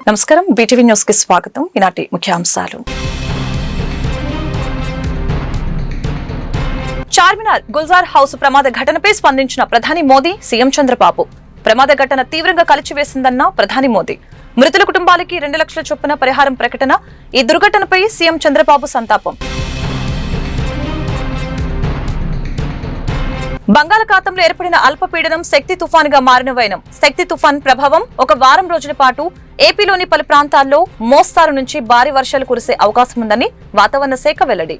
నమస్కారం, BTV news కి స్వాగతం. ఈనాటి ముఖ్యాంశాలు. చార్మినార్ గుల్జార్ హౌస్ ప్రమాద ఘటనపై స్పందించిన ప్రధాని మోదీ, సీఎం చంద్రబాబు. ప్రమాద ఘటన తీవ్రంగా కలిచివేసిందన్న ప్రధాని మోదీ. మృతుల కుటుంబాలకి 2 లక్షల చొప్పున పరిహారం ప్రకటన. ఈ దుర్ఘటనపై సీఎం చంద్రబాబు సంతాపం. బంగాళాఖాతంలో ఏర్పడిన అల్పపీడనం శక్తి తుఫానుగా మారిన వైనం. శక్తి తుఫాన్ ప్రభావం ఒక వారం రోజుల పాటు ఏపీలోని పలు ప్రాంతాల్లో మోస్తారు నుంచి భారీ వర్షాలు కురిసే అవకాశం ఉందని వాతావరణ శాఖ వెల్లడి.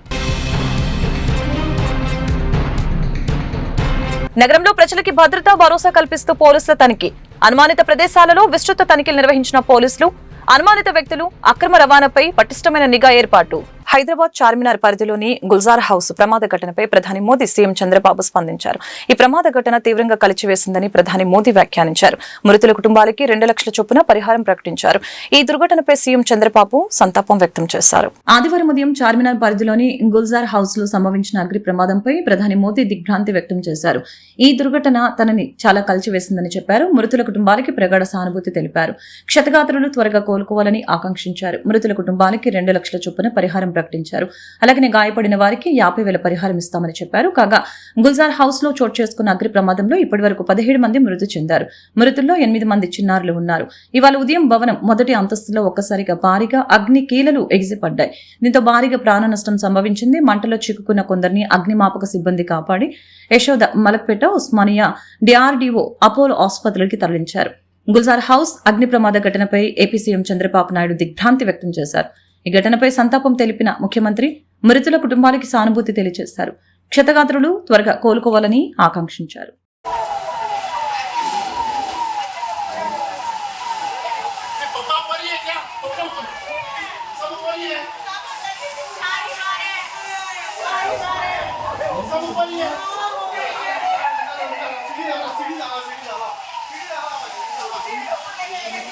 నగరంలో ప్రజలకి భద్రతా భరోసా కల్పిస్తూ పోలీసుల తనిఖీ. అనుమానిత ప్రదేశాలలో విస్తృత తనిఖీలు నిర్వహించిన పోలీసులు. అనుమానిత వ్యక్తులు, అక్రమ రవాణాపై పటిష్టమైన నిఘా ఏర్పాటు. హైదరాబాద్ చార్మినార్ పరిధిలోని గుల్జార్ హౌస్ ప్రమాద ఘటనపై ప్రధాని మోదీ, సీఎం చంద్రబాబు స్పందించారు. ఈ ప్రమాద ఘటన తీవ్రంగా కలిచివేసిందని ప్రధాని మోదీ వ్యాఖ్యానించారు. మృతుల కుటుంబాలకి 2 లక్షల చొప్పున పరిహారం ప్రకటించారు. ఈ దుర్ఘటనపై సీఎం చంద్రబాబు సంతాపం వ్యక్తం చేశారు. ఆదివారం ఉదయం చార్మినార్ పరిధిలోని గుల్జార్ హౌస్ లో సంభవించిన అగ్ని ప్రమాదంపై ప్రధాని మోదీ దిగ్భ్రాంతి వ్యక్తం చేశారు. ఈ దుర్ఘటన తనని చాలా కలిచివేసిందని చెప్పారు. మృతుల కుటుంబాలకి ప్రగాఢ సానుభూతి తెలిపారు. క్షతగాత్రులు త్వరగా కోలుకోవాలని ఆకాంక్షించారు. మృతుల కుటుంబాలకి 2 లక్షల చొప్పున పరిహారం ప్రకటించారు. అలాగే గాయపడిన వారికి 50,000 పరిహారం ఇస్తామని చెప్పారు. కాగా గుల్జార్ హౌస్ లో చోటు చేసుకున్న అగ్ని ప్రమాదంలో ఇప్పటి వరకు 17 మంది మృతి చెందారు. మృతుల్లో 8 మంది చిన్నారులు ఉన్నారు. ఇవాళ ఉదయం భవనం మొదటి అంతస్తులో ఒక్కసారిగా భారీగా అగ్ని కీలలు ఎగిసిపడ్డాయి. దీంతో భారీగా ప్రాణ నష్టం సంభవించింది. మంటలో చిక్కుకున్న కొందరిని అగ్నిమాపక సిబ్బంది కాపాడి యశోద, మలక్పేట, ఉస్మానియా, డిఆర్డీఓ, అపోలో ఆసుపత్రులకి తరలించారు. గుల్జార్ హౌస్ అగ్ని ప్రమాద ఘటనపై ఏపీ సీఎం చంద్రబాబు నాయుడు దిగ్భ్రాంతి వ్యక్తం చేశారు. ఈ ఘటనపై సంతాపం తెలిపిన ముఖ్యమంత్రి మృతుల కుటుంబాలకి సానుభూతి తెలియజేశారు. క్షతగాత్రులు త్వరగా కోలుకోవాలని ఆకాంక్షించారు.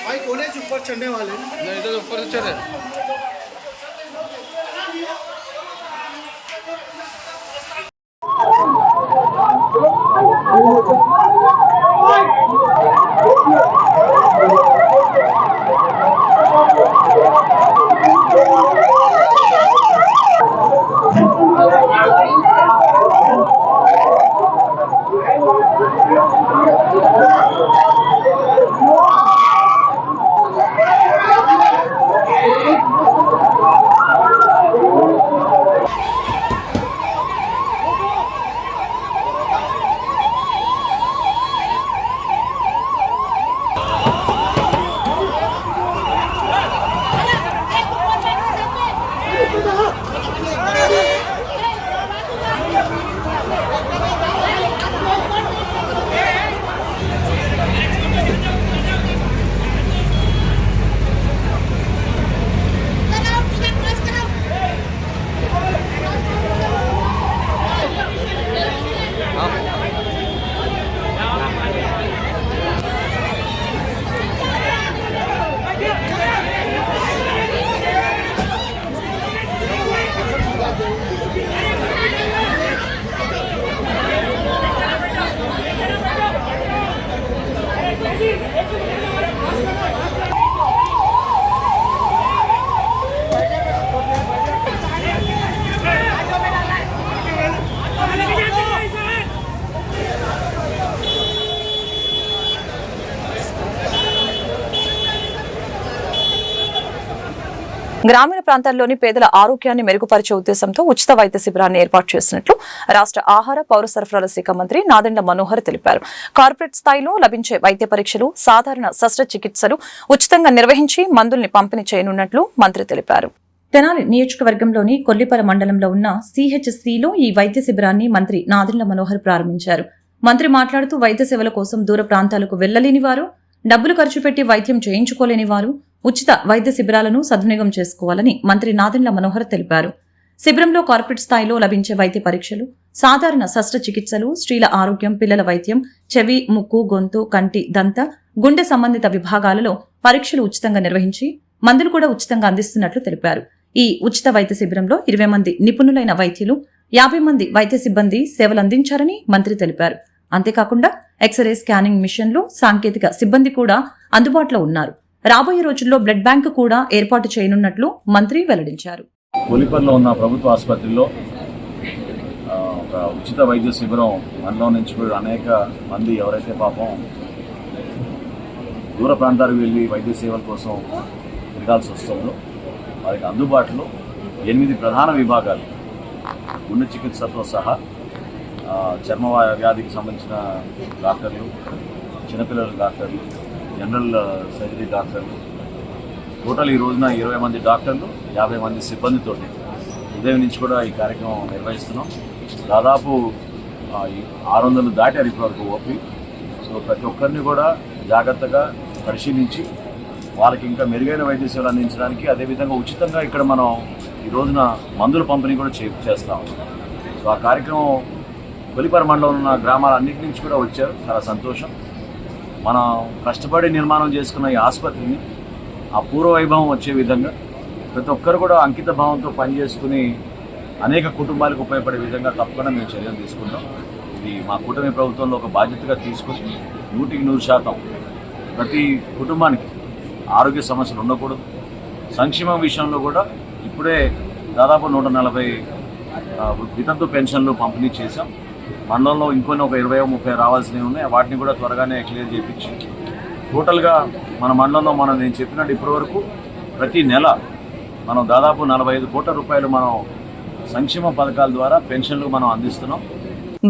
भाई कौन है ऊपर चढ़ने वाले? नहीं तो ऊपर से चढ़े। గ్రామీణ ప్రాంతాల్లోని పేదల ఆరోగ్యాన్ని మెరుగుపరిచే ఉద్దేశంతో ఉచిత వైద్య శిబిరాన్ని ఏర్పాటు చేసినట్లు రాష్ట్ర ఆహార, పౌర సరఫరాల శాఖ మంత్రి నాదెండ్ల మనోహర్ తెలిపారు. కార్పొరేట్ స్థాయిలో లభించే వైద్య పరీక్షలు, సాధారణ శస్త్రచికిత్సలు ఉచితంగా నిర్వహించి మందుల్ని పంపిణీ చేయనున్నట్లు మంత్రి తెలిపారు. తెనాలి నియోజకవర్గంలోని కొల్లిపర మండలంలో ఉన్న సిహెచ్సిలో ఈ వైద్య శిబిరాన్ని మంత్రి నాదెండ్ల మనోహర్ ప్రారంభించారు. మంత్రి మాట్లాడుతూ వైద్య సేవల కోసం దూర ప్రాంతాలకు వెళ్లలేని వారు, డబ్బులు ఖర్చు పెట్టి వైద్యం చేయించుకోలేని వారు ఉచిత వైద్య శిబిరాలను సద్వినియోగం చేసుకోవాలని మంత్రి నాదెండ్ల మనోహర్ తెలిపారు. శిబిరంలో కార్పొరేట్ స్థాయిలో లభించే వైద్య పరీక్షలు, సాధారణ శస్త్రచికిత్సలు, స్త్రీల ఆరోగ్యం, పిల్లల వైద్యం, చెవి, ముక్కు, గొంతు, కంటి, దంత, గుండె సంబంధిత విభాగాలలో పరీక్షలు ఉచితంగా నిర్వహించి మందులు కూడా ఉచితంగా అందిస్తున్నట్లు తెలిపారు. ఈ ఉచిత వైద్య శిబిరంలో 20 మంది నిపుణులైన వైద్యులు, 50 మంది వైద్య సిబ్బంది సేవలందించారని మంత్రి తెలిపారు. అంతేకాకుండా ఎక్స్రే, స్కానింగ్ మిషన్లు, సాంకేతిక సిబ్బంది కూడా అందుబాటులో ఉన్నారు. రాబోయే రోజుల్లో బ్లడ్ బ్యాంకు కూడా ఏర్పాటు చేయనున్నట్లు మంత్రి వెల్లడించారు. కొలిపర్లో ఉన్న ప్రభుత్వ ఆసుపత్రిలో ఒక ఉచిత వైద్య శిబిరం మనలో నుంచి కూడా అనేక మంది ఎవరైతే పాపం దూర ప్రాంతాలకు వెళ్ళి వైద్య సేవల కోసం తిరగాల్సి వస్తుందో వారికి అందుబాటులో 8 ప్రధాన విభాగాలు గుండె చికిత్సతో సహా చర్మ వ్యాధికి సంబంధించిన డాక్టర్లు, చిన్నపిల్లల డాక్టర్లు, జనరల్ సర్జరీ డాక్టర్లు, టోటల్ ఈ రోజున 20 మంది డాక్టర్లు, 50 మంది సిబ్బందితోటి ఉదయం నుంచి కూడా ఈ కార్యక్రమం నిర్వహిస్తున్నాం. దాదాపు 600 దాటారు ఇప్పటివరకు ఓపీ. సో ప్రతి ఒక్కరిని కూడా జాగ్రత్తగా పరిశీలించి వాళ్ళకి ఇంకా మెరుగైన వైద్య సేవలు అందించడానికి, అదేవిధంగా ఉచితంగా ఇక్కడ మనం ఈ రోజున మందుల పంపిణీ కూడా చేస్తాం. సో ఆ కార్యక్రమం కొలిపర మండలంలో ఉన్న గ్రామాలన్నింటి నుంచి కూడా వచ్చారు. చాలా సంతోషం. మనం కష్టపడి నిర్మాణం చేసుకున్న ఈ ఆసుపత్రిని ఆ పూర్వ వైభవం వచ్చే విధంగా ప్రతి ఒక్కరు కూడా అంకిత భావంతో పనిచేసుకుని అనేక కుటుంబాలకు ఉపయోగపడే విధంగా తప్పకుండా మేము చర్యలు తీసుకుంటాం. ఇది మా కూటమి ప్రభుత్వంలో ఒక బాధ్యతగా తీసుకుని 100% ప్రతి కుటుంబానికి ఆరోగ్య సమస్యలు ఉండకూడదు. సంక్షేమం విషయంలో కూడా ఇప్పుడే దాదాపు 140 వితంతు పెన్షన్లు పంపిణీ చేశాం. మండలంలో ఇంకొన్ని ఒక 20-30 రావాల్సినవి ఉన్నాయి. వాటిని కూడా త్వరగానే క్లియర్ చేయించి టోటల్గా మన మండలంలో నేను చెప్పినట్టు ఇప్పటివరకు ప్రతి నెల మనం దాదాపు 45 కోట్ల రూపాయలు మనం సంక్షేమ పథకాల ద్వారా పెన్షన్లు మనం అందిస్తున్నాం.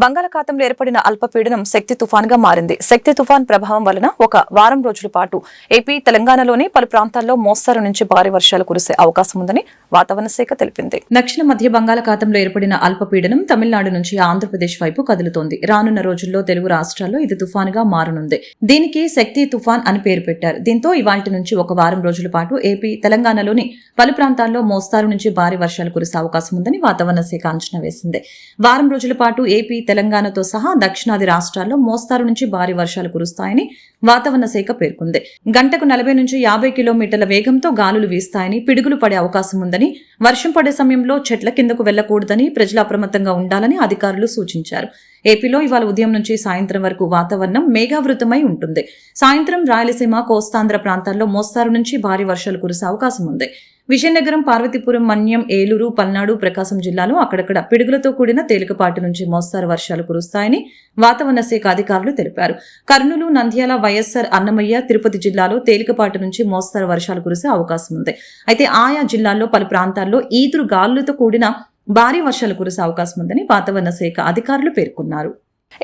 బంగాళాఖాతంలో ఏర్పడిన అల్పపీడనం శక్తి తుఫాన్గా మారింది. శక్తి తుఫాన్ ప్రభావం వలన ఒక వారం రోజుల పాటు ఏపీ, తెలంగాణలోని పలు ప్రాంతాల్లో మోస్తరు నుంచి భారీ వర్షాలు కురిసే అవకాశం ఉందని వాతావరణ శాఖ తెలిపింది. దక్షిణ మధ్య బంగాళాఖాతంలో ఏర్పడిన అల్పపీడనం తమిళనాడు నుంచి ఆంధ్రప్రదేశ్ వైపు కదులుతోంది. రానున్న రోజుల్లో తెలుగు రాష్ట్రాల్లో ఇది తుఫానుగా మారనుంది. దీనికి శక్తి తుఫాన్ అని పేరు పెట్టారు. దీంతో ఇవాల్టి నుంచి ఒక వారం రోజుల పాటు ఏపీ, తెలంగాణలోని పలు ప్రాంతాల్లో మోస్తారు నుంచి భారీ వర్షాలు కురిసే అవకాశం ఉందని వాతావరణ శాఖ అంచనా వేసింది. వారం రోజుల పాటు ఏపీ, తెలంగాణతో సహా దక్షిణాది రాష్ట్రాల్లో మోస్తారు నుంచి భారీ వర్షాలు కురుస్తాయని వాతావరణ శాఖ పేర్కొంది. గంటకు 40 నుంచి 50 కిలోమీటర్ల వేగంతో గాలులు వీస్తాయని, పిడుగులు పడే అవకాశం ఉందని, వర్షం పడే సమయంలో చెట్ల కిందకు వెళ్లకూడదని, ప్రజలు అప్రమత్తంగా ఉండాలని అధికారులు సూచించారు. ఏపీలో ఇవాళ ఉదయం నుంచి సాయంత్రం వరకు వాతావరణం మేఘావృతమై ఉంటుంది. సాయంత్రం రాయలసీమ, కోస్తాంధ్ర ప్రాంతాల్లో మోస్తారు నుంచి భారీ వర్షాలు కురిసే అవకాశం ఉంది. విజయనగరం, పార్వతీపురం, మన్యం, ఏలూరు, పల్నాడు, ప్రకాశం జిల్లాలో అక్కడక్కడ పిడుగులతో కూడిన తేలికపాటి నుంచి మోస్తారు వర్షాలు కురుస్తాయని వాతావరణ శాఖ అధికారులు తెలిపారు. కర్నూలు, నంద్యాల, వైఎస్ఆర్, అన్నమయ్య, తిరుపతి జిల్లాలో తేలికపాటి నుంచి మోస్తారు వర్షాలు కురిసే అవకాశం ఉంది. అయితే ఆయా జిల్లాల్లో పలు ప్రాంతాల్లో ఈదురు గాలులతో కూడిన భారీ వర్షాలు కురిసే అవకాశం ఉందని వాతావరణ శాఖ అధికారులు పేర్కొన్నారు.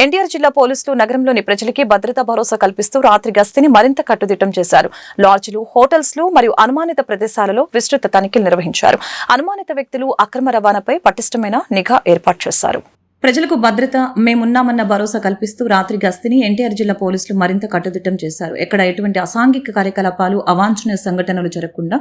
ఎన్టీఆర్ జిల్లా పోలీసులు నగరంలోని ప్రజలకి భద్రతా భరోసా కల్పిస్తూ రాత్రి గస్తీని మరింత కట్టుదిట్టం చేశారు. లాడ్జిలు, హోటల్స్లు మరియు అనుమానిత ప్రదేశాలలో విస్తృత తనిఖీలు నిర్వహించారు. అనుమానిత వ్యక్తులు, అక్రమ రవాణాపై పటిష్టమైన నిఘా ఏర్పాటు చేశారు. ప్రజలకు భద్రత, మేమున్నామన్న భరోసా కల్పిస్తూ రాత్రి గస్తీని ఎన్టీఆర్ జిల్లా పోలీసులు మరింత కట్టుదిట్టం చేశారు. ఎక్కడ ఎటువంటి అసాంఘిక కార్యకలాపాలు, అవాంఛనీయ సంఘటనలు జరగకుండా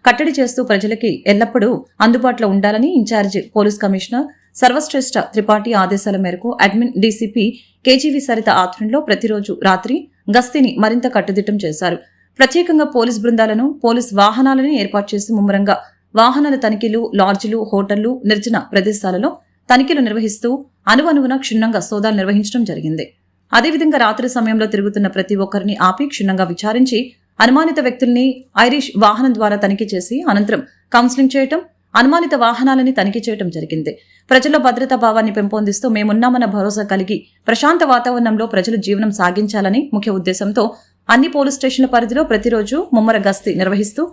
కట్టడి చేస్తూ ప్రజలకి ఎల్లప్పుడూ అందుబాటులో ఉండాలని incharge police commissioner Sarvashreshth Tripathi ఆదేశాల మేరకు అడ్మిన్ డీసీపీ కేజీవీ సరిత ఆధ్వర్యంలో ప్రతిరోజు రాత్రి గస్తీని మరింత కట్టుదిట్టం చేశారు. ప్రత్యేకంగా పోలీస్ బృందాలను, పోలీస్ వాహనాలను ఏర్పాటు చేసి ముమ్మరంగా వాహనాల తనిఖీలు, లాడ్జిలు, హోటళ్లు, నిర్జన ప్రదేశాలలో తనిఖీలు నిర్వహిస్తూ అనువనువున క్షుణ్ణంగా సోదాలు నిర్వహించడం జరిగింది. అదేవిధంగా రాత్రి సమయంలో తిరుగుతున్న ప్రతి ఒక్కరిని ఆపి క్షుణ్ణంగా విచారించి అనుమానిత వ్యక్తుల్ని ఐరిష్ వాహనం ద్వారా తనిఖీ చేసి అనంతరం కౌన్సిలింగ్ చేయటం, అనుమానిత వాహనాలని తనిఖీ చేయడం జరిగింది. ప్రజల్లో భద్రతా భావాన్ని పెంపొందిస్తూ మేమున్నామన్న భరోసా కలిగి ప్రశాంత వాతావరణంలో ప్రజలు జీవనం సాగించాలని ముఖ్య ఉద్దేశంతో అన్ని పోలీస్ స్టేషన్ల పరిధిలో ప్రతిరోజు ముమ్మర గస్తీ నిర్వహిస్తూ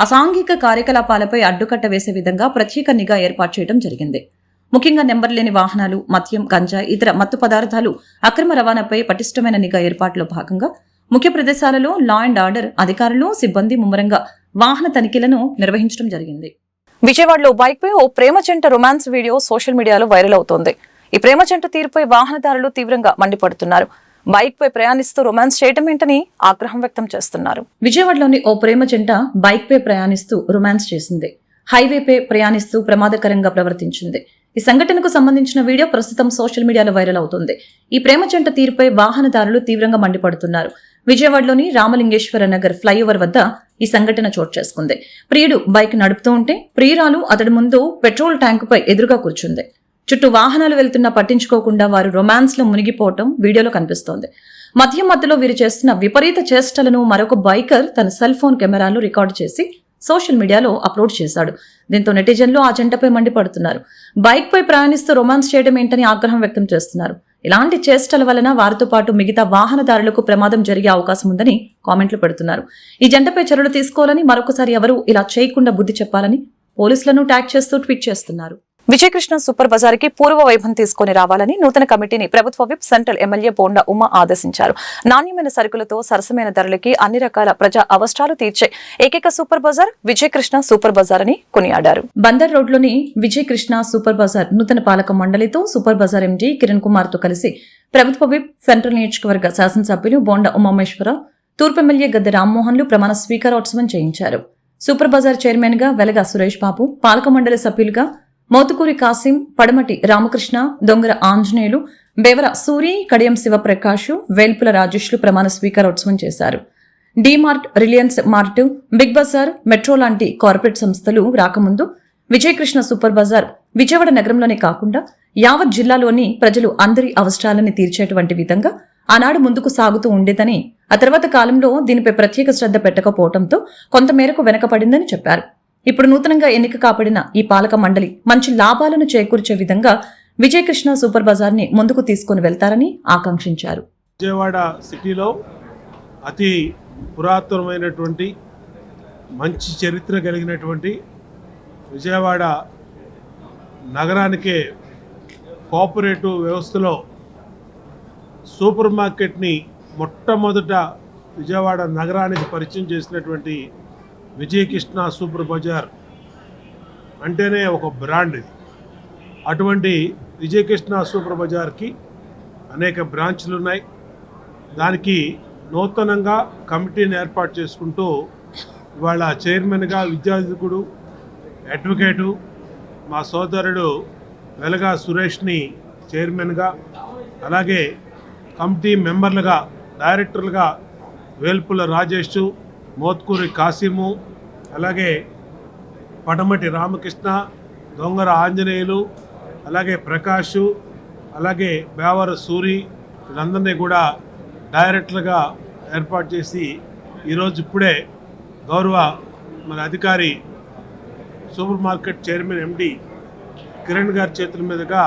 అసాంఘిక కార్యకలాపాలపై అడ్డుకట్ట వేసే విధంగా ప్రత్యేక నిఘా ఏర్పాటు చేయడం జరిగింది. ముఖ్యంగా నెంబర్ లేని వాహనాలు, మద్యం, గంజాయి, ఇతర మత్తు పదార్థాలు అక్రమ రవాణాపై పటిష్టమైన నిఘా ఏర్పాట్లో భాగంగా ముఖ్య ప్రదేశాలలో లా అండ్ ఆర్డర్ అధికారులు, సిబ్బంది ముమ్మరంగా వాహన తనిఖీలను నిర్వహించడం జరిగింది. విజయవాడలో బైక్ పై ఓ ప్రేమ జంట రొమాన్స్ వీడియో సోషల్ మీడియాలో వైరల్ అవుతోంది. ఈ ప్రేమ జంట తీరుపై వాహనదారులు తీవ్రంగా మండిపడుతున్నారు. బైక్ పై ప్రయాణిస్తూ రొమాన్స్ చేయటం ఏంటని ఆగ్రహం వ్యక్తం చేస్తున్నారు. విజయవాడలోని ఓ ప్రేమ జంట బైక్ పై ప్రయాణిస్తూ రొమాన్స్ చేసింది. హైవేపై ప్రయాణిస్తూ ప్రమాదకరంగా ప్రవర్తించింది. ఈ సంఘటనకు సంబంధించిన వీడియో ప్రస్తుతం సోషల్ మీడియాలో వైరల్ అవుతోంది. ఈ ప్రేమ జంట తీరుపై వాహనదారులు తీవ్రంగా మండిపడుతున్నారు. విజయవాడలోని రామలింగేశ్వర నగర్ ఫ్లైఓవర్ వద్ద ఈ సంఘటన చోటు చేసుకుంది. ప్రియుడు బైక్ నడుపుతూ ఉంటే ప్రియురాలు అతడి ముందు పెట్రోల్ ట్యాంకుపై ఎదురుగా కూర్చుంది. చుట్టూ వాహనాలు వెళ్తున్నా పట్టించుకోకుండా వారు రొమాన్స్ లో మునిగిపోవటం వీడియోలో కనిపిస్తోంది. మధ్యలో వీరు చేస్తున్న విపరీత చేష్టలను మరొక బైకర్ తన సెల్ ఫోన్ కెమెరాలో రికార్డు చేసి సోషల్ మీడియాలో అప్లోడ్ చేశాడు. దీంతో నెటిజన్లు ఆ జంటపై మండిపడుతున్నారు. బైక్ పై ప్రయాణిస్తూ రొమాన్స్ చేయడం ఏంటని ఆగ్రహం వ్యక్తం చేస్తున్నారు. ఇలాంటి చేష్టల వలన వారితో పాటు మిగతా వాహనదారులకు ప్రమాదం జరిగే అవకాశం ఉందని కామెంట్లు పెడుతున్నారు. ఈ జంటపై చర్యలు తీసుకోవాలని, మరొకసారి ఎవరూ ఇలా చేయకుండా బుద్ధి చెప్పాలని పోలీసులను ట్యాగ్ చేస్తూ ట్వీట్ చేస్తున్నారు. విజయకృష్ణ సూపర్ బజార్ కి పూర్వ వైభవం తీసుకుని రావాలని నూతన కమిటీని ప్రభుత్వ whip central MLA bonda Uma ఆదేశించారు. నాణ్యమైన సరుకులతో సరసమైన ధరలకి అన్ని రకాల ప్రజా అవసరాలు తీర్చే ఏకైక super bazaar Vijayakrishna super bazaar అని కొనియాడారు. బందర్ రోడ్లోని విజయకృష్ణ సూపర్ బజార్ నూతన పాలక మండలితో super bazaar MD Kiran Kumar తో కలిసి ప్రభుత్వ విప్ సెంట్రల్ నియోజకవర్గ శాసనసభ్యులు బోండా ఉమామేశ్వరరావు, తూర్పు ఎమ్మెల్యే గద్దె రామ్మోహన్లు ప్రమాణ స్వీకారోత్సవం చేయించారు. సూపర్ బజార్ చైర్మన్ గా వెలగా సురేష్ బాబు, పాలక మండలి సభ్యులుగా మోతుకూరి కాసిం, పడమటి రామకృష్ణ, దొంగర ఆంజనేయులు, బేవర సూరి, కడియం శివప్రకాష్, వేల్పుల రాజేష్లు ప్రమాణ స్వీకారోత్సవం చేశారు. డీమార్ట్, రిలయన్స్ మార్ట్, బిగ్ బజార్, మెట్రో లాంటి కార్పొరేట్ సంస్థలు రాకముందు విజయకృష్ణ సూపర్ బజార్ విజయవాడ నగరంలోనే కాకుండా యావత్ జిల్లాలోని ప్రజలు అందరి అవసరాలని తీర్చేటువంటి విధంగా ఆనాడు ముందుకు సాగుతూ ఉండేదని, ఆ తర్వాత కాలంలో దీనిపై ప్రత్యేక శ్రద్ధ పెట్టకపోవడంతో కొంతమేరకు వెనకపడిందని చెప్పారు. ఇప్పుడు నూతనంగా ఎన్నిక కాబడిన ఈ పాలక మండలి మంచి లాభాలను చేకూర్చే విధంగా విజయకృష్ణ సూపర్ బజార్ ని ముందుకు తీసుకుని వెళ్తారని ఆకాంక్షించారు. విజయవాడ సిటీలో అతి పురాతనమైనటువంటి మంచి చరిత్ర కలిగినటువంటి విజయవాడ నగరానికే కోఆపరేటివ్ వ్యవస్థలో సూపర్ మార్కెట్ని మొట్టమొదట విజయవాడ నగరానికి పరిచయం చేసినటువంటి విజయకృష్ణ సూపర్ బజార్ అంటేనే ఒక బ్రాండ్ ఇది. అటువంటి విజయకృష్ణ సూపర్ బజార్కి అనేక బ్రాంచ్లు ఉన్నాయి. దానికి నూతనంగా కమిటీని ఏర్పాటు చేసుకుంటూ ఇవాళ చైర్మన్గా విద్యార్థికుడు, అడ్వకేటు మా సోదరుడు వెలగా సురేష్ని చైర్మన్గా, అలాగే కమిటీ మెంబర్లుగా, డైరెక్టర్లుగా వేల్పుల రాజేష్, మోత్కూరి కాసిము, అలాగే పడమటి రామకృష్ణ, దొంగర ఆంజనేయులు, అలాగే ప్రకాష్, అలాగే బేవర సూరి, వీళ్ళందరినీ కూడా డైరెక్టర్లుగా ఏర్పాటు చేసి ఈరోజు ఇప్పుడే గౌరవ మన అధికారి super market chairman MD Kiran గారి చేతుల మీదుగా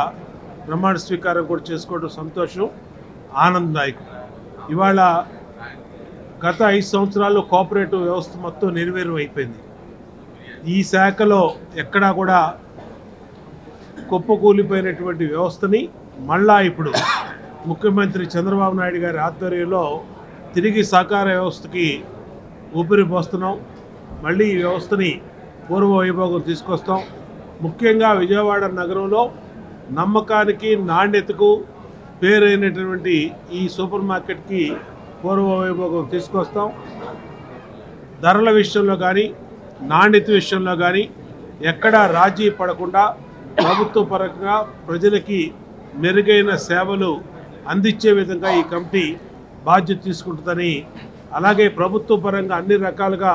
ప్రమాణ స్వీకారం కూడా చేసుకోవడం సంతోషం, ఆనందదాయకం. ఇవాళ గత 5 సంవత్సరాల్లో కోఆపరేటివ్ వ్యవస్థ మొత్తం నిర్వీర్యం అయిపోయింది. ఈ శాఖలో ఎక్కడా కూడా కుప్పకూలిపోయినటువంటి వ్యవస్థని మళ్ళా ఇప్పుడు ముఖ్యమంత్రి చంద్రబాబు నాయుడు గారి ఆధ్వర్యంలో తిరిగి సహకార వ్యవస్థకి ఊపిరి పోస్తున్నాం. మళ్ళీ ఈ వ్యవస్థని పూర్వ వైభోగం తీసుకొస్తాం. ముఖ్యంగా విజయవాడ నగరంలో నమ్మకానికి, నాణ్యతకు పేరైనటువంటి ఈ సూపర్ మార్కెట్కి పూర్వ వైభోగం తీసుకొస్తాం. ధరల విషయంలో కానీ, నాణ్యత విషయంలో కానీ ఎక్కడా రాజీ పడకుండా ప్రభుత్వ పరంగా ప్రజలకి మెరుగైన సేవలు అందించే విధంగా ఈ కమిటీ బాధ్యత తీసుకుంటుందని, అలాగే ప్రభుత్వ పరంగా అన్ని రకాలుగా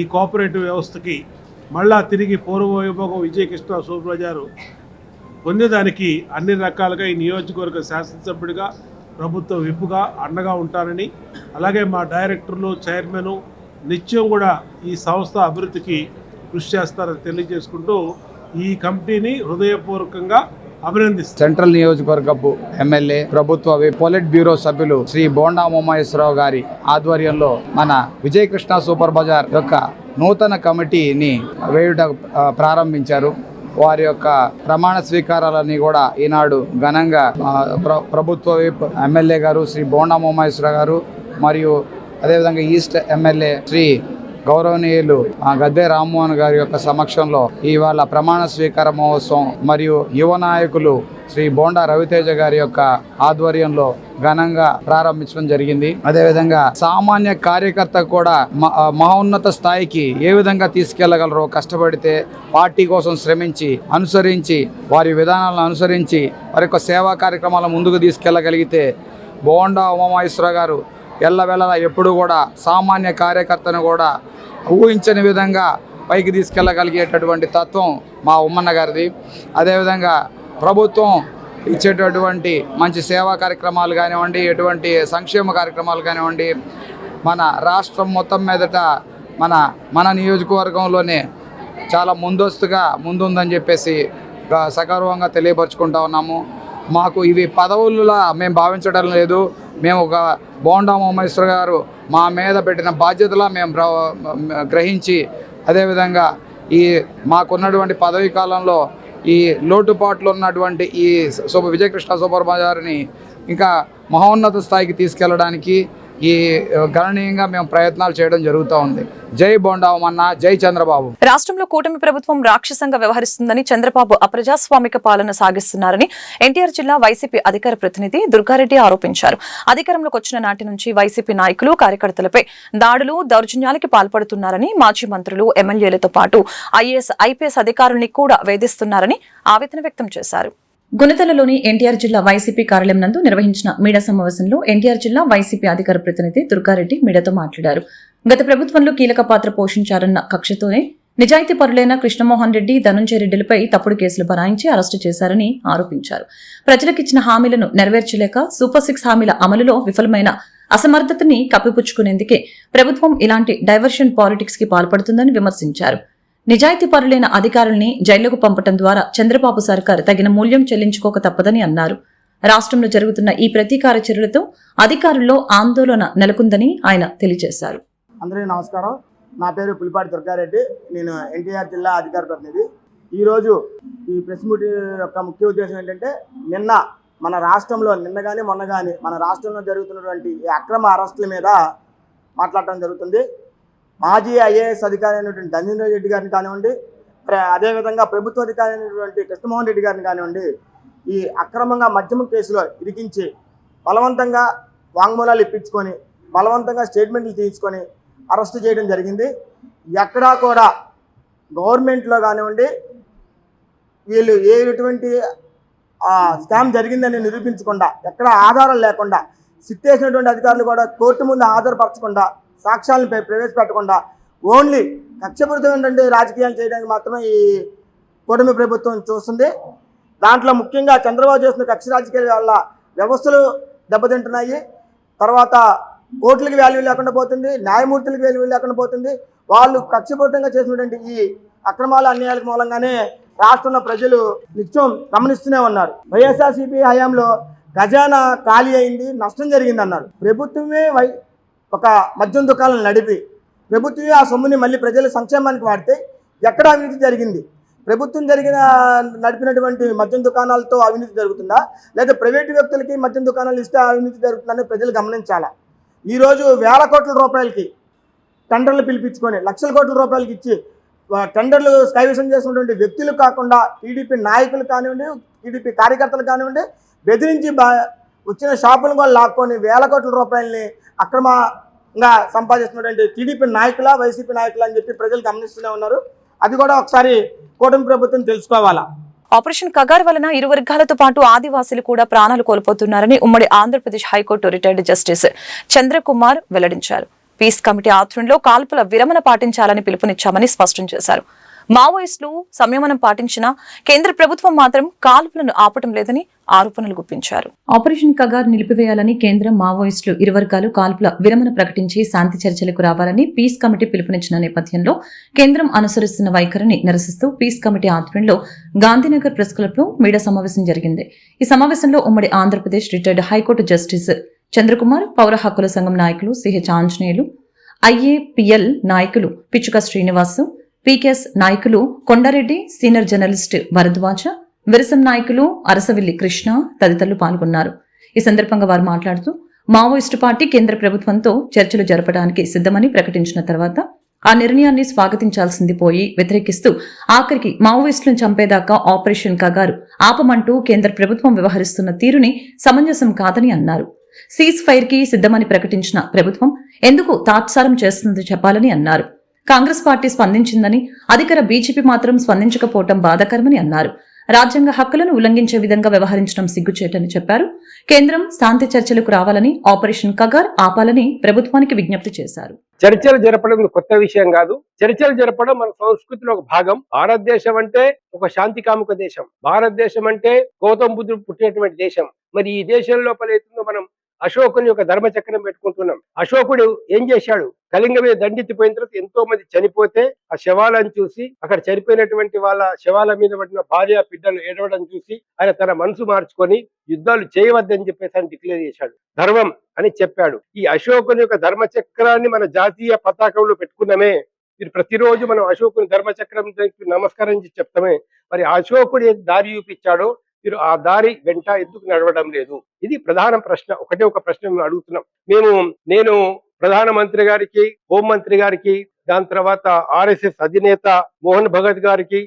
ఈ కోఆపరేటివ్ వ్యవస్థకి మళ్ళా తిరిగి పూర్వ వైభోగం విజయకృష్ణ సూపర్ బజారు పొందేదానికి అన్ని రకాలుగా ఈ నియోజకవర్గ శాసనసభ్యుడిగా, ప్రభుత్వ విప్పుగా అండగా ఉంటానని, అలాగే మా డైరెక్టర్లు, చైర్మన్ నిత్యం కూడా ఈ సంస్థ అభివృద్ధికి కృషి చేస్తారని తెలియజేసుకుంటూ ఈ కమిటీని హృదయపూర్వకంగా అభినందిస్తారు. సెంట్రల్ నియోజకవర్గపు ఎమ్మెల్యే, ప్రభుత్వ పొలిట్ బ్యూరో సభ్యులు శ్రీ బోండా ఉమామేశ్వరరావు గారి ఆధ్వర్యంలో మన విజయకృష్ణ సూపర్ బజార్ యొక్క నూతన కమిటీని వేయుట ప్రారంభించారు. వారి యొక్క ప్రమాణ స్వీకారాలన్నీ కూడా ఈనాడు ఘనంగా ప్రభుత్వ ఎమ్మెల్యే గారు శ్రీ బోండా ఉమామేశ్వరరావు గారు మరియు అదేవిధంగా ఈస్ట్ ఎమ్మెల్యే శ్రీ గౌరవనీయులు గద్దె రామ్మోహన్ గారి యొక్క సమక్షంలో ఇవాళ ప్రమాణ స్వీకార మహోత్సవం మరియు యువ నాయకులు శ్రీ బోండా రవితేజ గారి యొక్క ఆధ్వర్యంలో ఘనంగా ప్రారంభించడం జరిగింది. అదేవిధంగా సామాన్య కార్యకర్త కూడా మహోన్నత స్థాయికి ఏ విధంగా తీసుకెళ్లగలరో కష్టపడితే పార్టీ కోసం శ్రమించి అనుసరించి వారి విధానాలను అనుసరించి వారి యొక్క సేవా కార్యక్రమాల ముందుకు తీసుకెళ్లగలిగితే బోండా ఉమామేశ్వరరావు గారు ఎల్లవెల్లలా ఎప్పుడు కూడా సామాన్య కార్యకర్తను కూడా ఊహించని విధంగా పైకి తీసుకెళ్ళగలిగేటటువంటి తత్వం మా ఉమ్మన్న గారిది. అదేవిధంగా ప్రభుత్వం ఇచ్చేటటువంటి మంచి సేవా కార్యక్రమాలు కానివ్వండి, ఎటువంటి సంక్షేమ కార్యక్రమాలు కానివ్వండి, మన రాష్ట్రం మొత్తం మీదట మన నియోజకవర్గంలోనే చాలా ముందుందని చెప్పేసి సగర్వంగా తెలియపరుచుకుంటా ఉన్నాము. మాకు ఇవి పదవులులా మేము భావించడం లేదు. మేము ఒక బోండా ఉమామహేశ్వర గారు మా మీద పెట్టిన బాధ్యతలా మేము గ్రహించి, అదేవిధంగా మాకున్నటువంటి పదవీ కాలంలో ఈ లోటుపాట్లు ఉన్నటువంటి ఈ విజయకృష్ణ సూపర్ బజార్ని ఇంకా మహోన్నత స్థాయికి తీసుకెళ్ళడానికి గణనీయంగా మేము ప్రయత్నాలు చేయడం జరుగుతూ ఉంది. జై బోండావమన్న, జై చంద్రబాబు. రాష్ట్రంలో కూటమి ప్రభుత్వం రాక్షసంగా వ్యవహరిస్తుందని, చంద్రబాబు అప్రజాస్వామిక పాలన సాగిస్తున్నారని ఎన్టీఆర్ జిల్లా వైసీపీ అధికార ప్రతినిధి దుర్గారెడ్డి ఆరోపించారు. అధికారంలోకి వచ్చిన నాటి నుంచి వైసీపీ నాయకులు, కార్యకర్తలపై దాడులు, దౌర్జన్యాలకి పాల్పడుతున్నారని, మాజీ మంత్రులు, ఎమ్మెల్యేలతో పాటు ఐఏఎస్, ఐపీఎస్ అధికారుల్ని కూడా వేధిస్తున్నారని ఆవేదన వ్యక్తం చేశారు. గుణదలలోని ఎన్టీఆర్ జిల్లా వైసీపీ కార్యాలయం నందు నిర్వహించిన మీడియా సమావేశంలో ఎన్టీఆర్ జిల్లా వైసీపీ అధికార ప్రతినిధి దుర్గారెడ్డి మీడియాతో మాట్లాడారు. గత ప్రభుత్వంలో కీలక పాత్ర పోషించారన్న కక్షతోనే నిజాయితీ పరులైన కృష్ణమోహన్ రెడ్డి, ధనుంజయ రెడ్డిలపై తప్పుడు కేసులు బనాయించి అరెస్టు చేశారని ఆరోపించారు. ప్రజలకిచ్చిన హామీలను నెరవేర్చలేక సూపర్ 6 హామీల అమలులో విఫలమైన అసమర్థతని కప్పిపుచ్చుకునేందుకే ప్రభుత్వం ఇలాంటి డైవర్షన్ పాలిటిక్స్ కి పాల్పడుతుందని విమర్శించారు. నిజాయితీ పరులైన అధికారుల్ని జైలుకు పంపడం ద్వారా చంద్రబాబు సర్కార్ తగిన మూల్యం చెల్లించుకోక తప్పదని అన్నారు. రాష్ట్రంలో జరుగుతున్న ఈ ప్రతీకార చర్యలతో అధికారుల్లో ఆందోళన నెలకొందని ఆయన తెలియజేశారు. అందరికీ నమస్కారం. నా పేరు పులిపాటి దుర్గారెడ్డి. నేను ఎన్టీఆర్ జిల్లా అధికార ప్రతినిధి. ఈరోజు ఈ ప్రెస్ మీట్ యొక్క ముఖ్య ఉద్దేశం ఏంటంటే, మన రాష్ట్రంలో నిన్న కానీ మొన్న కానీ మన రాష్ట్రంలో జరుగుతున్నటువంటి ఈ అక్రమ అరెస్టుల మీద మాట్లాడటం జరుగుతుంది. మాజీ ఐఏఎస్ అధికారి అయినటువంటి ధనుంజయ రెడ్డి గారిని కానివ్వండి, అదేవిధంగా ప్రభుత్వ అధికారి అయినటువంటి కృష్ణమోహన్ రెడ్డి గారిని కానివ్వండి, ఈ అక్రమంగా మద్యం కేసులో ఇరికించి బలవంతంగా వాంగ్మూలాలు ఇప్పించుకొని బలవంతంగా స్టేట్మెంట్లు తీసుకొని అరెస్టు చేయడం జరిగింది. ఎక్కడా కూడా గవర్నమెంట్లో కానివ్వండి వీళ్ళు ఎటువంటి స్కామ్ జరిగిందని నిరూపించకుండా, ఎక్కడ ఆధారాలు లేకుండా, సిట్ వేసినటువంటి అధికారులు కూడా కోర్టు ముందు హాజరుపరచకుండా, సాక్ష్యాలను ప్రవేశపెట్టకుండా ఓన్లీ కక్షపూరితమైనటువంటి రాజకీయాలు చేయడానికి మాత్రమే ఈ కూటమి ప్రభుత్వం చూస్తుంది. దాంట్లో ముఖ్యంగా చంద్రబాబు చేస్తున్న కక్ష రాజకీయాల వల్ల వ్యవస్థలు దెబ్బతింటున్నాయి. తర్వాత కోర్టులకు వాల్యూ లేకుండా పోతుంది, న్యాయమూర్తులకు వాల్యూ లేకుండా పోతుంది. వాళ్ళు కక్షపూరితంగా చేసినటువంటి ఈ అక్రమాల అన్యాయాల మూలంగానే రాష్ట్రంలో ప్రజలు నిత్యం గమనిస్తూనే ఉన్నారు. వైఎస్ఆర్సీపీ హయాంలో ఖజానా ఖాళీ అయింది, నష్టం జరిగింది అన్నారు. ప్రభుత్వమే ఒక మద్యం దుకాణాలను నడిపి ప్రభుత్వమే ఆ సొమ్ముని మళ్ళీ ప్రజల సంక్షేమానికి వాడితే ఎక్కడ అవినీతి జరిగింది? ప్రభుత్వం నడిపినటువంటి మద్యం దుకాణాలతో అవినీతి జరుగుతుందా, లేదా ప్రైవేటు వ్యక్తులకి మద్యం దుకాణాలు ఇస్తే అవినీతి జరుగుతుందని ప్రజలు గమనించాలా. ఈరోజు వేల కోట్ల రూపాయలకి టెండర్లు పిలిపించుకొని లక్షల కోట్ల రూపాయలకి ఇచ్చి టెండర్లు కైవసం చేసినటువంటి వ్యక్తులు కాకుండా టీడీపీ నాయకులు కానివ్వండి, టీడీపీ కార్యకర్తలు కానివ్వండి, బెదిరించి వచ్చిన షాపులను కూడా లాక్కొని వేల కోట్ల రూపాయలని అక్రమంగా సంపాదిస్తున్నటువంటి టీడీపీ నాయకుల, వైసీపీ నాయకులు అని చెప్పి ప్రజలు గమనిస్తూనే ఉన్నారు. అది కూడా ఒకసారి కూటమి ప్రభుత్వం తెలుసుకోవాలా. ఆపరేషన్ కగార్ వలన ఇరు వర్గాలతో పాటు ఆదివాసీలు కూడా ప్రాణాలు కోల్పోతున్నారని ఉమ్మడి Andhra Pradesh high court retired justice Chandrakumar వెల్లడించారు. పీస్ కమిటీ ఆధ్వర్యంలో కాల్పుల విరమణ పాటించాలని పిలుపునిచ్చామని స్పష్టం చేశారు. మావోయిస్టులు సంయమనం పాటించినా కేంద్ర ప్రభుత్వం మాత్రం కాల్పులను ఆపటం లేదని ఆరోపణలు గుప్పించారు. ఆపరేషన్ కగార్ నిలిపివేయాలని కేంద్రం, మావోయిస్టులు ఇరు వర్గాలు కాల్పుల విరమణ ప్రకటించి శాంతి చర్చలకు రావాలని పీస్ కమిటీ పిలుపునిచ్చిన నేపథ్యంలో కేంద్రం అనుసరిస్తున్న వైఖరిని నిరసిస్తూ పీస్ కమిటీ ఆధ్వర్యంలో గాంధీనగర్ ప్రెస్ క్లబ్ లో మీడియా సమావేశం జరిగింది. ఈ సమావేశంలో ఉమ్మడి Andhra Pradesh retired high court justice Chandrakumar, పౌర హక్కుల సంఘం నాయకులు సిహెచ్ ఆంజనేయులు, ఐఏపీఎల్ నాయకులు పిచ్చుక శ్రీనివాసు, పీకేఎస్ నాయకులు కొండారెడ్డి, సీనియర్ జర్నలిస్ట్ భరద్వాజ, విరసం నాయకులు అరసవిల్లి కృష్ణ తదితరులు పాల్గొన్నారు. ఈ సందర్భంగా వారు మాట్లాడుతూ మావోయిస్టు పార్టీ కేంద్ర ప్రభుత్వంతో చర్చలు జరపడానికి సిద్ధమని ప్రకటించిన తర్వాత ఆ నిర్ణయాన్ని స్వాగతించాల్సింది పోయి వ్యతిరేకిస్తూ ఆఖరికి మావోయిస్టులను చంపేదాకా ఆపరేషన్ కగారు ఆపమంటూ కేంద్ర ప్రభుత్వం వ్యవహరిస్తున్న తీరుని సమంజసం కాదని అన్నారు. సీజ్ ఫైర్ కి సిద్ధమని ప్రకటించిన ప్రభుత్వం ఎందుకు తాత్సారం చేస్తుందో చెప్పాలని అన్నారు. కాంగ్రెస్ పార్టీ స్పందించిందని, అధికార బీజేపీ మాత్రం స్పందించకపోవటం బాధాకరమని అన్నారు. రాజ్యాంగ హక్కులను ఉల్లంఘించే విధంగా వ్యవహరించడం సిగ్గుచేటని చెప్పారు. కేంద్రం శాంతి చర్చలకు రావాలని, ఆపరేషన్ కగార్ ఆపాలని ప్రభుత్వానికి విజ్ఞప్తి చేశారు. చర్చలు జరపడం కొత్త విషయం కాదు. చర్చలు జరపడం మన సంస్కృతిలో ఒక భాగం. భారతదేశం అంటే ఒక శాంతి కాముక దేశం. భారతదేశం అంటే గౌతమ బుద్ధుడు పుట్టినటువంటి దేశం. మరి ఈ దేశం లోపల ఏతుందో మనం అశోకుని ఒక ధర్మచక్రం పెట్టుకుంటున్నాం. అశోకుడు ఏం చేశాడు? కళింగ మీద దండెత్తిపోయిన తర్వాత ఎంతో మంది చనిపోతే ఆ శవాలను చూసి, అక్కడ చనిపోయినటువంటి వాళ్ళ శవాల మీద పడిన భార్య బిడ్డలు ఏడవడం చూసి ఆయన తన మనసు మార్చుకొని యుద్ధాలు చేయవద్దని చెప్పేసి ఆయన డిక్లేర్ చేశాడు. ధర్మం అని చెప్పాడు. ఈ అశోకుని యొక్క ధర్మచక్రాన్ని మన జాతీయ పతాకంలో పెట్టుకున్నామే. మీరు ప్రతిరోజు మనం అశోకుని ధర్మచక్రం నమస్కారం చేసి చెప్తామే. మరి అశోకుడు ఏ దారి చూపించాడో మీరు ఆ దారి వెంట ఎందుకు నడవడం లేదు? ఇది ప్రధాన ప్రశ్న. ఒకటే ఒక ప్రశ్న మేము అడుగుతున్నాం. నేను ప్రధానమంత్రి గారికి, హోంమంత్రి గారికి, దాని తర్వాత ఆర్ఎస్ఎస్ అధినేత మోహన్ భగత్ గారికి,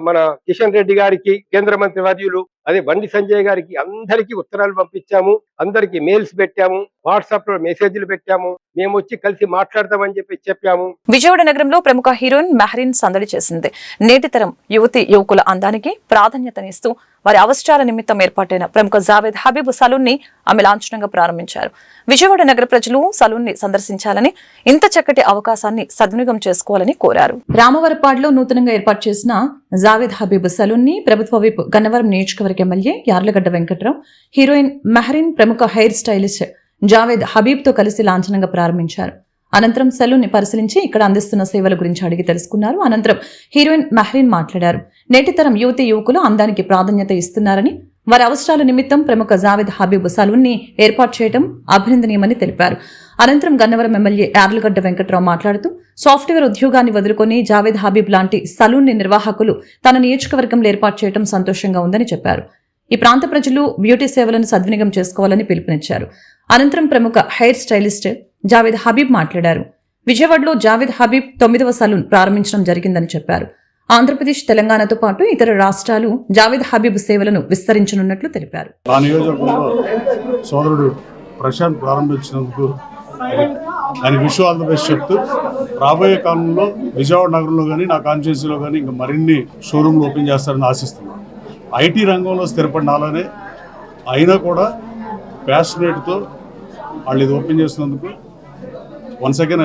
మన కిషన్ రెడ్డి గారికి, కేంద్ర మంత్రి వర్యులు అదే బండి సంజయ్ గారికి అందరికీ ఉత్తరాలు పంపించాము. అందరికి మెయిల్స్ పెట్టాము, వాట్సాప్ లో మెసేజ్లు పెట్టాము. మేము వచ్చి కలిసి మాట్లాడతామని చెప్పాము. విజయవాడ నగరంలో ప్రముఖ హీరోయిన్ మెహరీన్ సందడి చేసింది. నేటి తరం యువతి యువకుల అందానికి ప్రాధాన్యతనిస్తూ వారి అవసరాల నిమిత్తం ఏర్పాటైన ప్రముఖ జావేద్ హబీబ్ సలూన్ ని ఆమె లాంఛనంగా ప్రారంభించారు. విజయవాడ నగర ప్రజలు సలూన్ ని సందర్శించాలని, ఇంత చక్కటి అవకాశాన్ని సద్వినియోగం చేసుకోవాలని కోరారు. రామవరపాడులో నూతనంగా ఏర్పాటు చేసిన జావేద్ హబీబ్ సలూన్ ని ప్రభుత్వ విప్ గన్నవరం నియోజకవర్గ ఎమ్మెల్యే యార్లగడ్డ వెంకట్రావు, హీరోయిన్ మెహరీన్, ప్రముఖ హెయిర్ స్టైలిస్ట్ జావేద్ హబీబ్ తో కలిసి లాంఛనంగా ప్రారంభించారు. అనంతరం సెలూన్ ని పరిశీలించి ఇక్కడ అందిస్తున్న సేవల గురించి అడిగి తెలుసుకున్నారు. అనంతరం హీరోయిన్ మెహరీన్ మాట్లాడారు. నేటి తరం యువతి యువకులు అందానికి ప్రాధాన్యత ఇస్తున్నారని, వారి అవసరాల నిమిత్తం ప్రముఖ జావేద్ హబీబ్ సలూన్ ని ఏర్పాటు చేయడం అభినందనీయమని తెలిపారు. అనంతరం గన్నవరం ఎమ్మెల్యే యార్లగడ్డ వెంకట్రావు మాట్లాడుతూ సాఫ్ట్వేర్ ఉద్యోగాన్ని వదులుకొని జావేద్ హబీబ్ లాంటి సలూన్ ని నిర్వాహకులు తన నియోజకవర్గంలో ఏర్పాటు చేయడం సంతోషంగా ఉందని చెప్పారు. ఈ ప్రాంత ప్రజలు బ్యూటీ సేవలను సద్వినియోగం చేసుకోవాలని పిలుపునిచ్చారు. అనంతరం ప్రముఖ హెయిర్ స్టైలిస్ట్ జావేద్ హబీబ్ మాట్లాడారు. విజయవాడలో జావేద్ హబీబ్ 9వ సలూన్ ప్రారంభించడం జరిగిందని చెప్పారు. ఆంధ్రప్రదేశ్, తెలంగాణతో పాటు ఇతర రాష్ట్రాలు జావేద్ హబీబ్ సేవలను విస్తరించనున్నట్లు తెలిపారు. ఆ నియోజకవర్గంలో సోదరుడు ప్రశాంత్ ప్రారంభించినందుకు ఆయన విష్ ఆల్ ది బెస్ట్ చెప్తూ, రాబోయే కాలంలో విజయవాడ నగరంలో కానీ, నా కాన్స్టిట్యున్సీలో కానీ ఇంకా మరిన్ని షోరూమ్లు ఓపెన్ చేస్తారని ఆశిస్తున్నాను. ఐటీ రంగంలో స్థిరపడినాలనే అయినా కూడా ప్యాషనేట్తో వాళ్ళు ఇది ఓపెన్ చేసినందుకు once again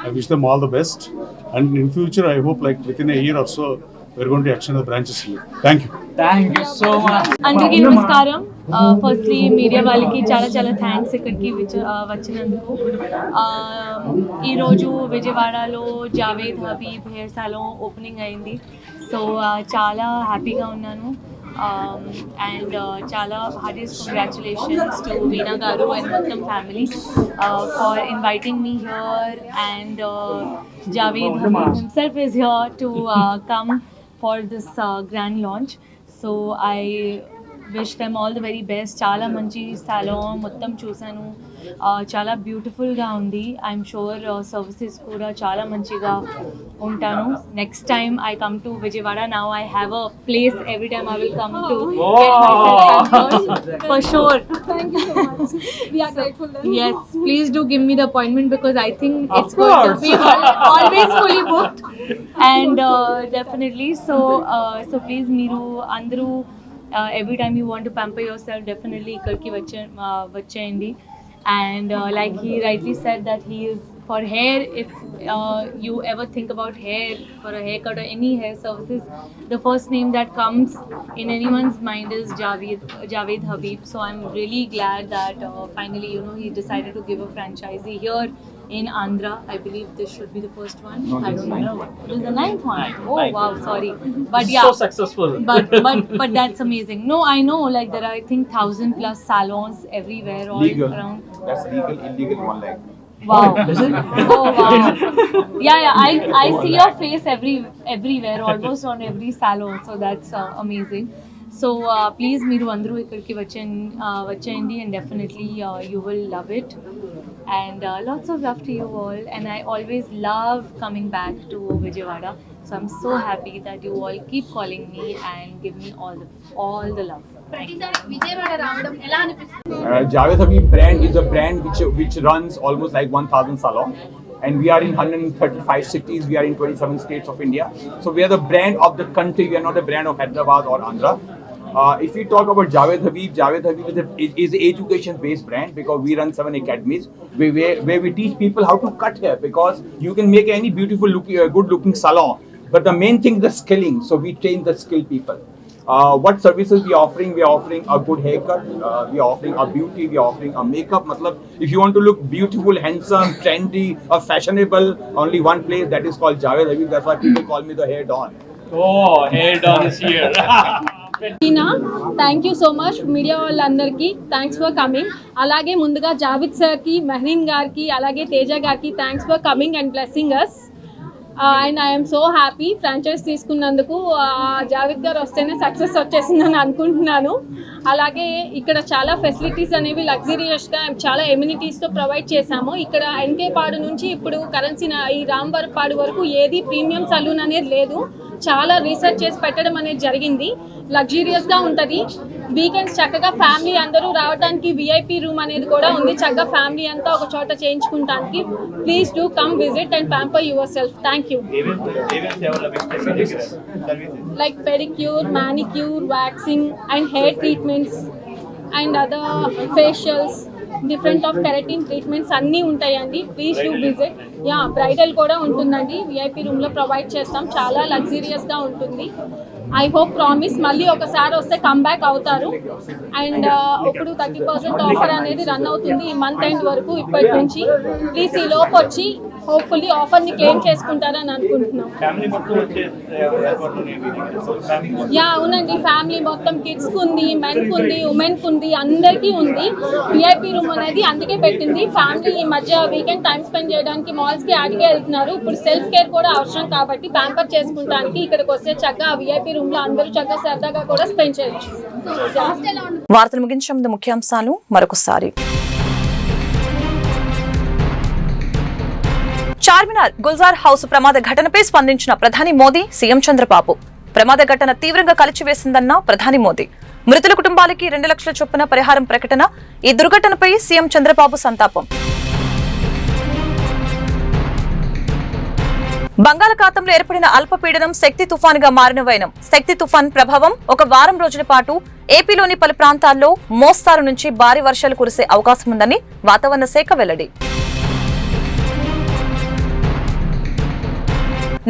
I wish them all the best, and in future I hope like within a year or so we're going to extend the branches here. Thank you. Thank you so much. అందరికీ నమస్కారం. Firstly media వాళ్ళకి చాలా చాలా thanks ఇక్కడికి వచ్చినందుకు. ఈరోజు విజయవాడలో Javed Habib hair సాలూన్ opening అయింది. సో చాలా హ్యాపీగా ఉన్నాను. అండ్ చాలా హార్డెస్ట్ కంగ్రాచులేషన్స్ టు వీణా గారు అండ్ మొత్తం family for inviting me here. And Javed Habib himself is here to come for this grand launch. So I wish them all the very best. చాలా మంచి salon మొత్తం చూసాను, చాలా బ్యూటిఫుల్గా ఉంది. ఐఎమ్ షూర్ సర్వీసెస్ కూడా చాలా మంచిగా ఉంటాను. Next time I come to Vijayawada, now I have a place every time I will come to for sure. Thank you so much. We are grateful. Yes, please do give me the appointment because I think it's going to be always fully booked. And definitely so please మీరు అందరూ every time you want to pamper yourself, definitely ఇక్కడికి వచ్చేయండి. And like he rightly said that he is for hair. If you ever think about hair, for a haircut or any hair services, the first name that comes in anyone's mind is Javed Habib. So I'm really glad that finally he decided to give a franchisee here in Andhra. I believe this should be the first one. No, I don't know. This is the 9th one. Ninth. Oh wow, sorry. But yeah, So successful. but that's amazing. No, I know, like there are I think 1,000 plus salons everywhere all Legal. around. That's legal, illegal, 1 lakh. Wow. Oh wow. Yeah, I see your face everywhere, almost on every salon. So that's amazing. So please మీరు అందరూ ఇక్కడికి వచ్చేయండి and definitely you will love it. And lots of love to you all. And I always love coming back to Vijayawada. So I'm so happy that you all keep calling me and give me all the love. Javed Habib brand is a brand which runs almost like 1,000 salons. And we are in 135 cities. We are in 27 states of India. So we are the brand of the country. We are not the brand of Hyderabad or Andhra. If we talk about Javed Habib is an education-based brand because we run 7 academies where we teach people how to cut hair, because you can make any beautiful looking, good-looking salon, but the main thing is the skilling. So we train the skilled people. What services we are offering? We are offering a good haircut. We are offering a beauty. We are offering a makeup. Matlab, if you want to look beautiful, handsome, trendy, or fashionable, only one place, that is called Javed Habib. That's why people call me the hair don. Oh, hair don is here. Thank you so much media వాళ్ళందరికీ thanks for coming. అలాగే ముందుగా జావిద్ సార్కి, మెహరీన్ గారికి, అలాగే తేజ గారికి thanks for coming and blessing us. And I'm so happy franchise తీసుకున్నందుకు. జావిద్ గారు వస్తేనే సక్సెస్ వచ్చేసిందని అనుకుంటున్నాను. అలాగే ఇక్కడ చాలా ఫెసిలిటీస్ అనేవి లగ్జరియస్గా చాలా ఎమ్యూనిటీస్తో ప్రొవైడ్ చేశాము. ఇక్కడ ఎన్కే పాడు నుంచి ఇప్పుడు కరెన్సీ ఈ రాంబర్పాడు వరకు ఏది ప్రీమియం సలూన్ అనేది లేదు. చాలా రీసెర్చ్ చేసి పెట్టడం అనేది జరిగింది. లగ్జరియస్గా ఉంటుంది. వీకెండ్స్ చక్కగా ఫ్యామిలీ అందరూ రావడానికి విఐపి రూమ్ అనేది కూడా ఉంది. చక్కగా ఫ్యామిలీ అంతా ఒక చోట చేయించుకుంటానికి. Please do come visit and pamper yourself. Thank you. Like pedicure, manicure, waxing and hair treatments and other facials, different of keratin treatments అన్నీ ఉంటాయండి. Please do visit. Yeah, bridal కూడా ఉంటుందండి. విఐపి రూమ్లో provide చేస్తాం. చాలా లగ్జరియస్గా ఉంటుంది. I hope promise మళ్ళీ ఒకసారి వస్తే కమ్బ్యాక్ అవుతారు. అండ్ ఇప్పుడు 30% ఆఫర్ అనేది రన్ అవుతుంది ఈ మంత్ ఎండ్ వరకు ఇప్పటి నుంచి. ప్లీజ్ ఈ లోపు వచ్చి హోప్ఫుల్లీ ఆఫర్ని క్లెయిమ్ చేసుకుంటారని అనుకుంటున్నాం. యా, అవునండి. ఫ్యామిలీ మొత్తం కిడ్స్కి ఉంది, మెన్కి ఉంది, ఉమెన్కి ఉంది, అందరికీ ఉంది. విఐపి రూమ్ అనేది అందుకే పెట్టింది. ఫ్యామిలీ ఈ మధ్య వీకెండ్ టైం స్పెండ్ చేయడానికి మాల్స్కి ఆడికే వెళ్తున్నారు. ఇప్పుడు సెల్ఫ్ కేర్ కూడా అవసరం కాబట్టి ప్యాంపర్ చేసుకుంటానికి ఇక్కడికి వస్తే చక్కగా విఐపి రూమ్లో అందరూ చక్కగా సరదాగా కూడా స్పెండ్ చేయొచ్చు. వార్తలు ముగించే ముందు ముఖ్యాంశాలు మరొకసారి. చార్మినార్ గుల్జార్ హౌస్ ప్రమాద ఘటనపై స్పందించిన ప్రధాని మోదీ, సీఎం చంద్రబాబు. ప్రమాద ఘటన తీవ్రంగా కలిచివేసిందన్న ప్రధాని మోదీ. మృతుల కుటుంబాలకి 2 లక్షల చొప్పున పరిహారం ప్రకటన. ఈ దుర్ఘటనపై సీఎం చంద్రబాబు సంతాపం. బంగాళాఖాతంలో ఏర్పడిన అల్పపీడనం శక్తి తుఫానుగా మారిన వైనం. శక్తి తుఫాన్ ప్రభావం ఒక వారం రోజుల పాటు ఏపీలోని పలు ప్రాంతాల్లో మోస్తారు నుంచి భారీ వర్షాలు కురిసే అవకాశం ఉందని వాతావరణ శాఖ వెల్లడి.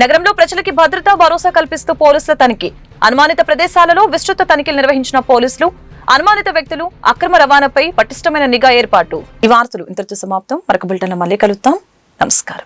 నగరంలో ప్రజలకి భద్రతా భరోసా కల్పిస్తూ పోలీసుల తనిఖీ. అనుమానిత ప్రదేశాలలో విస్తృత తనిఖీలు నిర్వహించిన పోలీసులు. అనుమానిత వ్యక్తులు, అక్రమ రవాణాపై పటిష్టమైన నిఘా ఏర్పాటు. ఈ వార్తలు ఇంతటితో సమాప్తం. మరొక బులెటిన్లో మళ్ళీ కలుద్దాం. నమస్కారం.